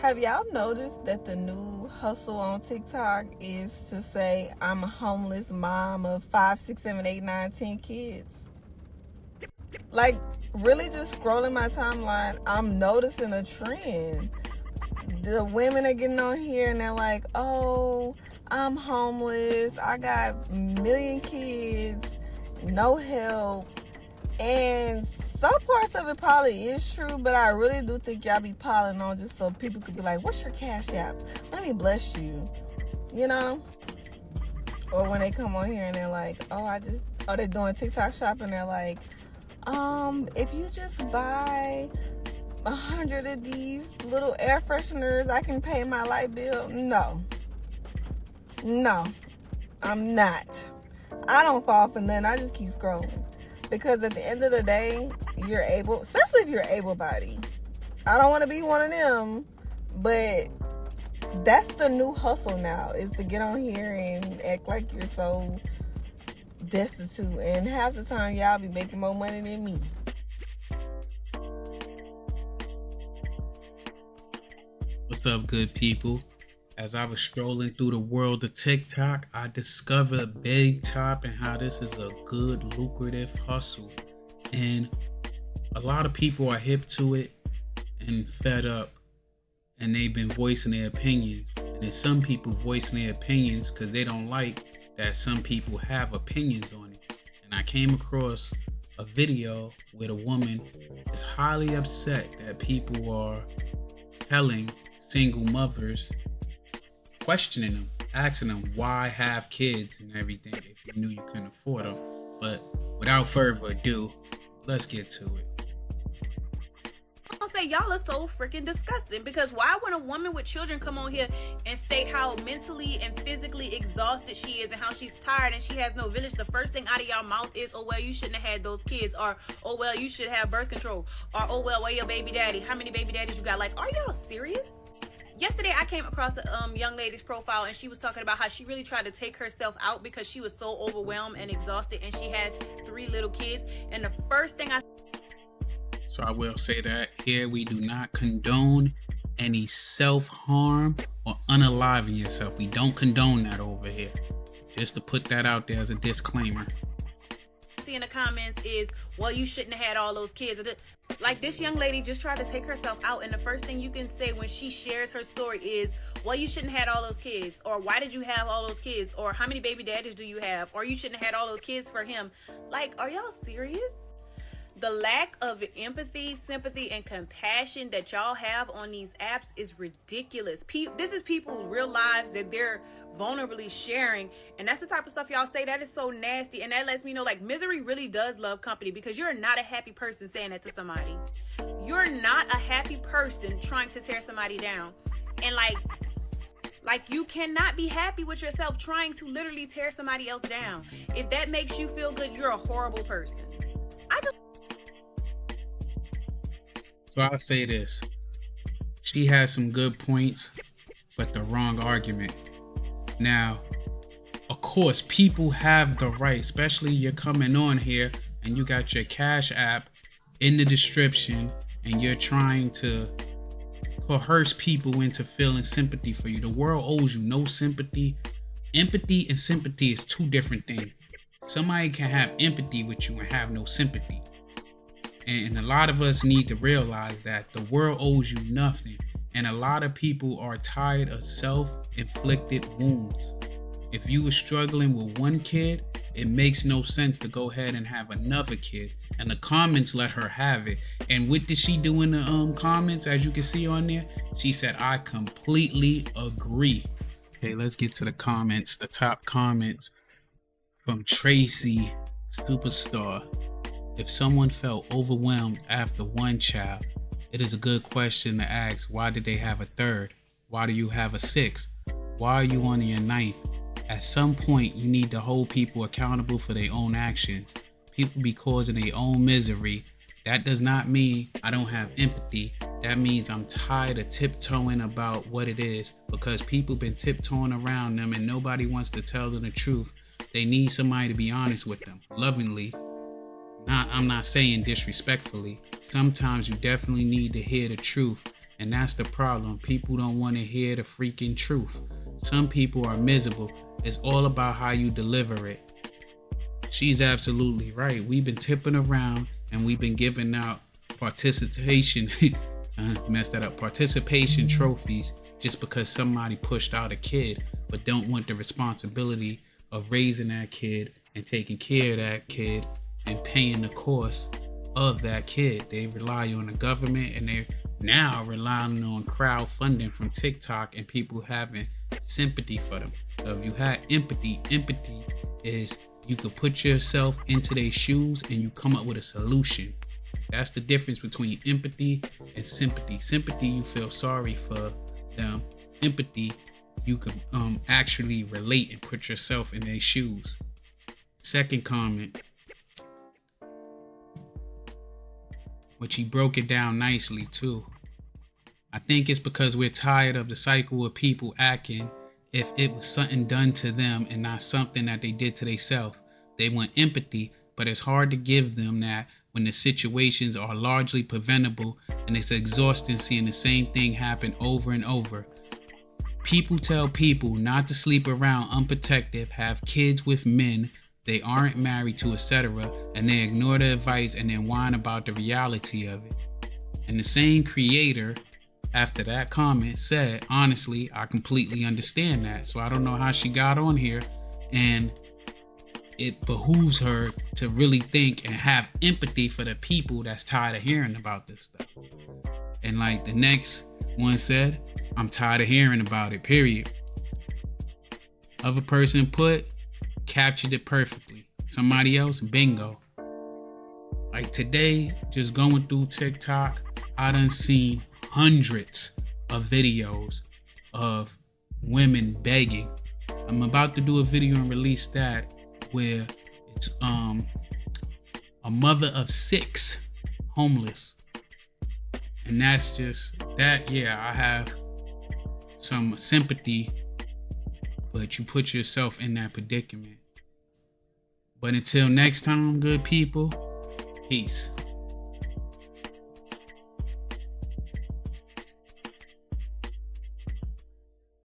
Have y'all noticed that the new hustle on TikTok is to say I'm a homeless mom of 5, 6, 7, 8, 9, 10 kids? Like, really just scrolling my timeline, I'm noticing a trend. The women are getting on here and they're like, oh, I'm homeless, I got a million kids, no help. And some parts of it probably is true, but I really do think y'all be piling on just so people could be like, what's your Cash App? Let me bless you. You know? Or when they come on here and they're like, they're doing TikTok shopping, they're like, if you just buy 100 of these little air fresheners, I can pay my light bill. No, I'm not. I don't fall for nothing. I just keep scrolling. Because at the end of the day, you're able, especially if you're able-bodied. I don't want to be one of them, but that's the new hustle now, is to get on here and act like you're so destitute. And half the time, y'all be making more money than me. What's up, good people? As I was strolling through the world of TikTok, I discovered Big Top and how this is a good, lucrative hustle. And a lot of people are hip to it and fed up, and they've been voicing their opinions. And there's some people voicing their opinions because they don't like that some people have opinions on it. And I came across a video where the woman is highly upset that people are telling single mothers, questioning them, asking them why have kids and everything if you knew you couldn't afford them. But without further ado, let's get to it. I'm gonna say y'all are so freaking disgusting, because why when a woman with children come on here and state how mentally and physically exhausted she is and how she's tired and she has no village, the first thing out of y'all mouth is, oh well, you shouldn't have had those kids, or oh well, you should have birth control, or oh well, where your baby daddy, how many baby daddies you got? Like, are y'all serious? Yesterday, I came across a young lady's profile, and she was talking about how she really tried to take herself out because she was so overwhelmed and exhausted, and she has 3 little kids. And the first thing So I will say that here we do not condone any self-harm or unaliving yourself. We don't condone that over here. Just to put that out there as a disclaimer. see in the comments is, well, you shouldn't have had all those kids. Like, this young lady just tried to take herself out, and the first thing you can say when she shares her story is, well, you shouldn't have had all those kids, or why did you have all those kids, or how many baby daddies do you have, or you shouldn't have had all those kids for him. Like, are y'all serious? The lack of empathy, sympathy, and compassion that y'all have on these apps is ridiculous. This is people's real lives that they're vulnerably sharing, and that's the type of stuff y'all say that is so nasty. And that lets me know, like, misery really does love company, because you're not a happy person saying that to somebody. You're not a happy person trying to tear somebody down. And like you cannot be happy with yourself trying to literally tear somebody else down. If that makes you feel good, you're a horrible person. So I'll say this. She has some good points, but the wrong argument. Now, of course, people have the right, especially you're coming on here and you got your Cash App in the description and you're trying to coerce people into feeling sympathy for you. The world owes you no sympathy. Empathy and sympathy is two different things. Somebody can have empathy with you and have no sympathy. And a lot of us need to realize that the world owes you nothing. And a lot of people are tired of self-inflicted wounds. If you were struggling with one kid, it makes no sense to go ahead and have another kid. And the comments let her have it. And what did she do in the comments? As you can see on there, she said, I completely agree. Okay, let's get to the comments. The top comments from Tracy Superstar. If someone felt overwhelmed after one child, it is a good question to ask, why did they have a third? Why do you have a sixth? Why are you on your ninth? At some point, you need to hold people accountable for their own actions. People be causing their own misery. That does not mean I don't have empathy. That means I'm tired of tiptoeing about what it is, because people been tiptoeing around them and nobody wants to tell them the truth. They need somebody to be honest with them, lovingly. I'm not saying disrespectfully. Sometimes you definitely need to hear the truth And that's the problem. People don't want to hear the freaking truth. Some people are miserable. It's all about how you deliver it. She's absolutely right. We've been tipping around and we've been giving out participation participation trophies just because somebody pushed out a kid but don't want the responsibility of raising that kid and taking care of that kid and paying the cost of that kid. They rely on the government, and they're now relying on crowdfunding from TikTok and people having sympathy for them. So if you had empathy is you could put yourself into their shoes and you come up with a solution. That's the difference between empathy and sympathy. Sympathy, you feel sorry for them. Empathy, you can actually relate and put yourself in their shoes. Second comment, which he broke it down nicely too. I think it's because we're tired of the cycle of people acting if it was something done to them and not something that they did to themselves. They want empathy, but it's hard to give them that when the situations are largely preventable, and it's exhausting seeing the same thing happen over and over. People tell people not to sleep around unprotected, have kids with men they aren't married to, etc., and they ignore the advice and then whine about the reality of it. And the same creator, after that comment, said, honestly, I completely understand that. So I don't know how she got on here, and it behooves her to really think and have empathy for the people that's tired of hearing about this stuff. And like the next one said, I'm tired of hearing about it, period. Other person captured it perfectly. Somebody else, bingo. Like today, just going through TikTok, I done seen hundreds of videos of women begging. I'm about to do a video and release that where it's a mother of 6 homeless. And that's just that. Yeah, I have some sympathy, but you put yourself in that predicament. But until next time, good people, peace.